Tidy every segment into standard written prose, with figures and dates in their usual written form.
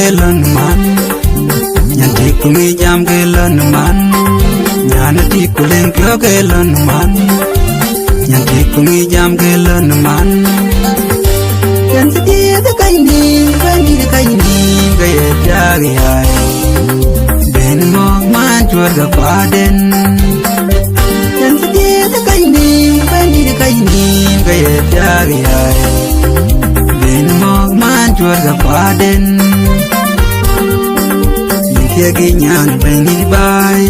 kelan man nyanti kumi jam kelan man nyana ti kulen kyo kelan man nyanti kumi jam kelan man nyanti ti the kaini gaya jagi ay ben mo man chua ga paden nyanti ti the kaini gaya jagi ay ben mo man chua ga paden Yagi nyan beni bay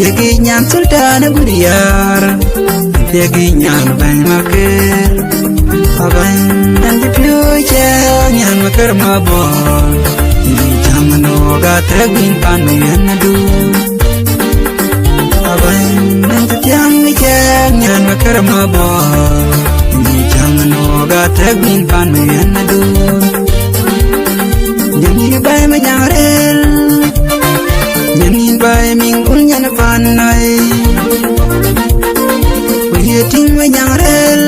Yagi nyan sultan guriyar Yagi nyan beni maker Aban dan dipyo nyan maker mabon Jamano ga tragwin panu yanadu Aban dan tityang nyan maker mabon Jamano ga tragwin panu yanadu Jangan bay menyarel Jangan bay mingkul nyana panai Waiting menyarel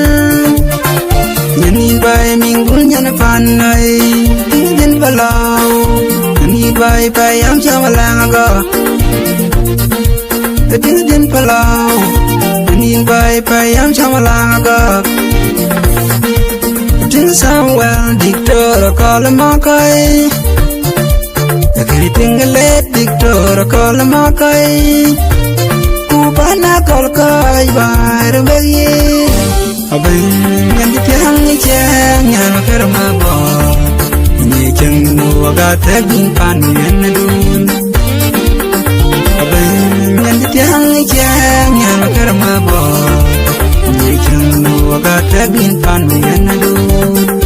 Jangan bay mingkul nyana panai Tingin balau Jangan bay payam cawalang aga Tingin balau Jangan bay payam cawalang aga Samuel dictor call makai Yakiriting let dictor call makai Kupana call kai bar bayi Abang yang ditiang iceng yang kerma bo Ini ceng nuaga taging panu yang nadun Abang yang ditiang iceng yang kerma bo Ini ceng nuaga taging panu yang nadun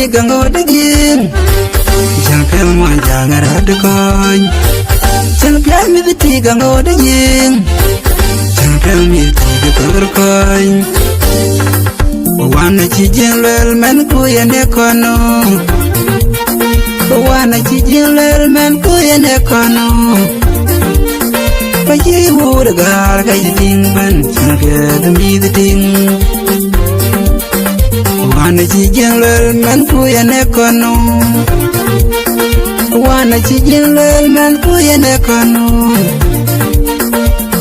Gang go daging Jangkel mo jangar adukoy Jangkel mi the gang go daging Jangkel mi the kurkoy Wana chijinlel men kuyene kono Wana chijinlel men kuyene kono Paji wurgar kay ting ban Jangkel mi the ting Wana chijinlel men kuyene kono Wana chijinlel men kuyene kono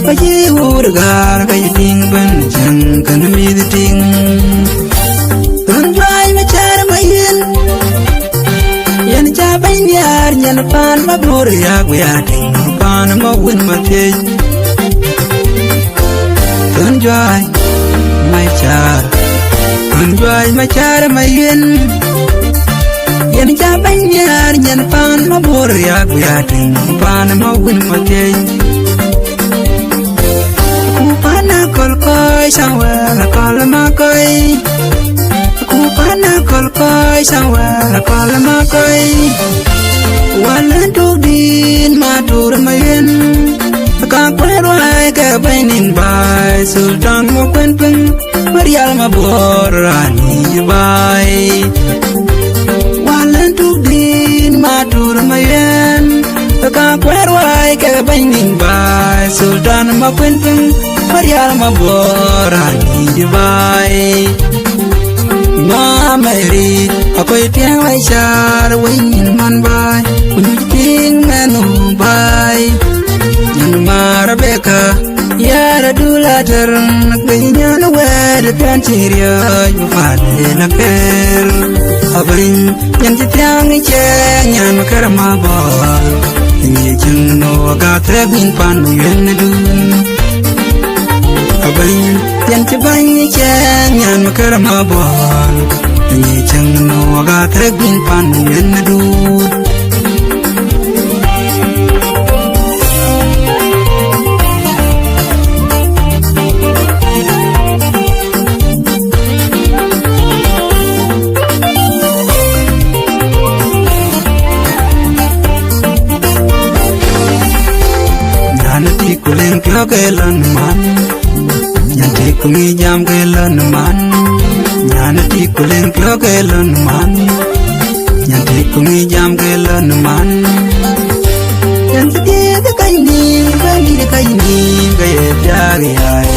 Paji wurgar kay ting ban Jangkan mi the ting Tunjay machar mayin Yan chabay niyar Yan pan mabur yak wiyating Pan mawin matij Tunjay machar Tunjay machar mayin Yan chabay niyar Yan pan mabur yak wiyating Pan mawin matij Kupana kolkoy Sawala kolmakoy Kupana kolkoy Sawala kolmakoy Walan tugdin matur mayin Kakwer wai kabainin bay Sultan mo kwenpeng Marial mabor rani bay Walan tugdin matur mayin Kakwer wai kabainin bay Sultan mo kwenpeng Marial mabor rani bay Mary, ako'y tiyang ay siyar, wingin man bay, kunyiting menu bay. Yan marabeka, yara dulatar, nagganyan na wede piantirya, yufade na per. Abarin, yan tiyang icheng, yan makarama bay, hindi cheng no agatrebin panu yan na dun. Abarin, yan tibang icheng, yan makarama bay, Ni chang no aga tragin pan yan na du Yana ti kulen kyo kelan man Nanti kungi jam kelon man, nanti kulen klo kelon man. Nanti kungi jam kelon man. Nanti dia kaini, bagi dia kaini, gaya jari ay.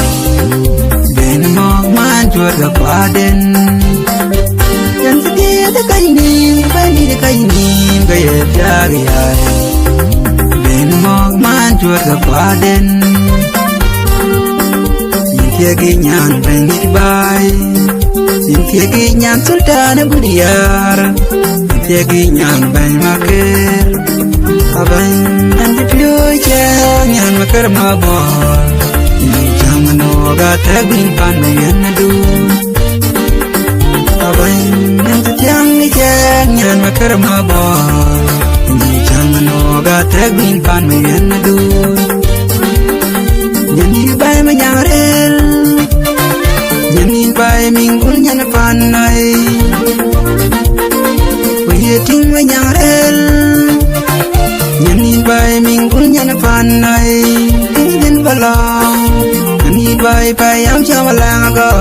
Ben mok man jual kepaden. Nanti dia kaini, bagi dia kaini, gaya jari ay. Ben mok man jual kepaden. Yagi nyan bengit bay, yagi nyan sultan budiar, yagi nyan bay maker, abang nanti piuja nyan maker mabor, ini jangan noga terbing panen adu, abang nanti tiang nyan maker mabor, ini jangan noga terbing panen adu. Jadi bay menyarel, jadi bay minggu nyana panai, waiting menyarel, jadi bay minggu nyana panai, tingin balang, jadi bay payam jawalang aga,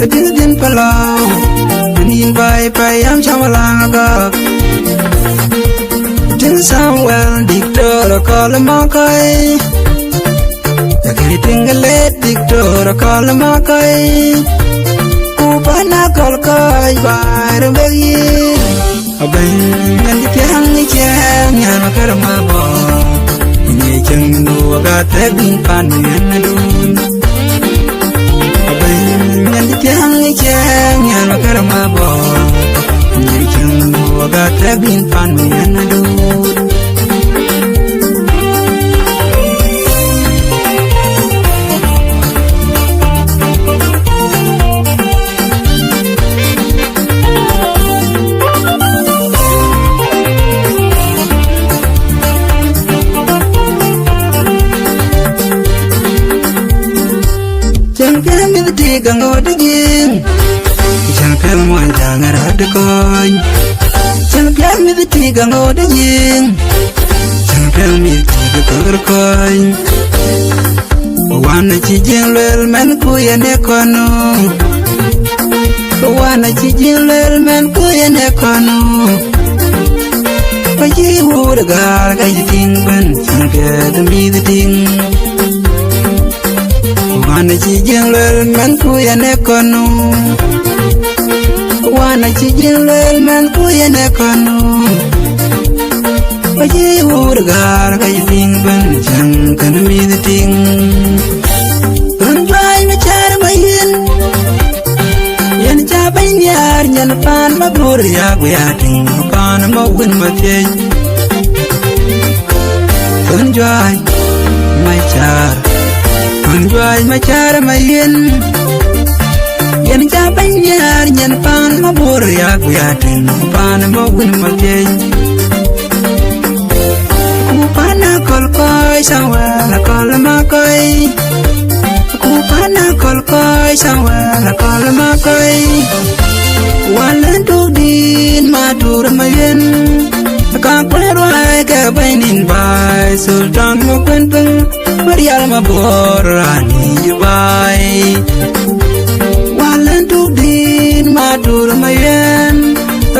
tingin balang, jadi bay payam jawalang aga. Samuel dictor call makai, yakini tinggalet dictor call makai, upana call kai bar bagi, abang yang dipiang ni ceng yang makar mabo, ini ceng nuaga terbing panen adun, abang yang dipiang ni ceng yang makar mabo. Waga terbing panen adun. Champion with the dig and go digging. Champion one jangar had the coin. Champion with the tig and go digging. Champion with the cover coin. One chijin lil man kuya nekono. One chijin lil man kuya nekono. Kaji wood a gar kaji ting ban. Champion me the ting. One chijin lil man kuya nekono. Wana chijin lel man kuya nekono, kaji urgar kaji ting ban jang kan mi the ting. Don jai me char mayin, yen chapai nyar nyan pan mabur ya guya ting pan mawin matey. Don jai me char mayin. Yen chapai nyar nyan pan mabur ya guya ting pan mawin matey. Kupana kol koi sawala kol makai, kupana kol koi sawala kol makai. Walan tudin matur mayen, kakwer wai ke bainin bai sultan mukwen peng berial mabur ani bai. Matur mayen,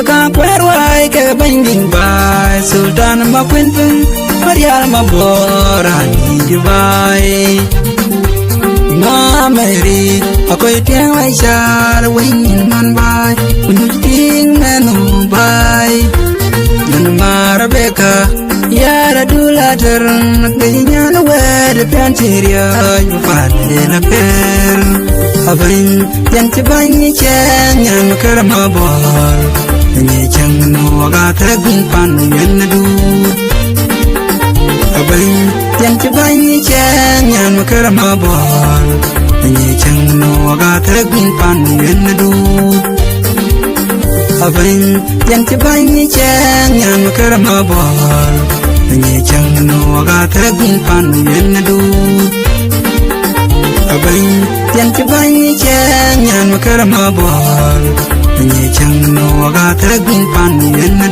kakwer wai ke bainin bai sultan mukwen peng berial mabur ani bai. Mary, ako'y tiang ay siyar, wingin man bay, unuting menu bay. Yan marabeka, yara dulater, nagkanya na wede piantiria, yung pati na per. Abang, yan tibay ni Cheng, yan makaramabor, ni Cheng no agatagin pano yan na dud. Abang, yan tibay ni Cheng, yan makaramabor, ni Cheng no agatagin pano yan na dud. Abang, yan tibay ni Cheng, yan makaramabor, ni Cheng no agatagin pano yan na dud. Abang, yan tibay ni Cheng, yan makaramabor, ni Cheng no agatagin pano yan na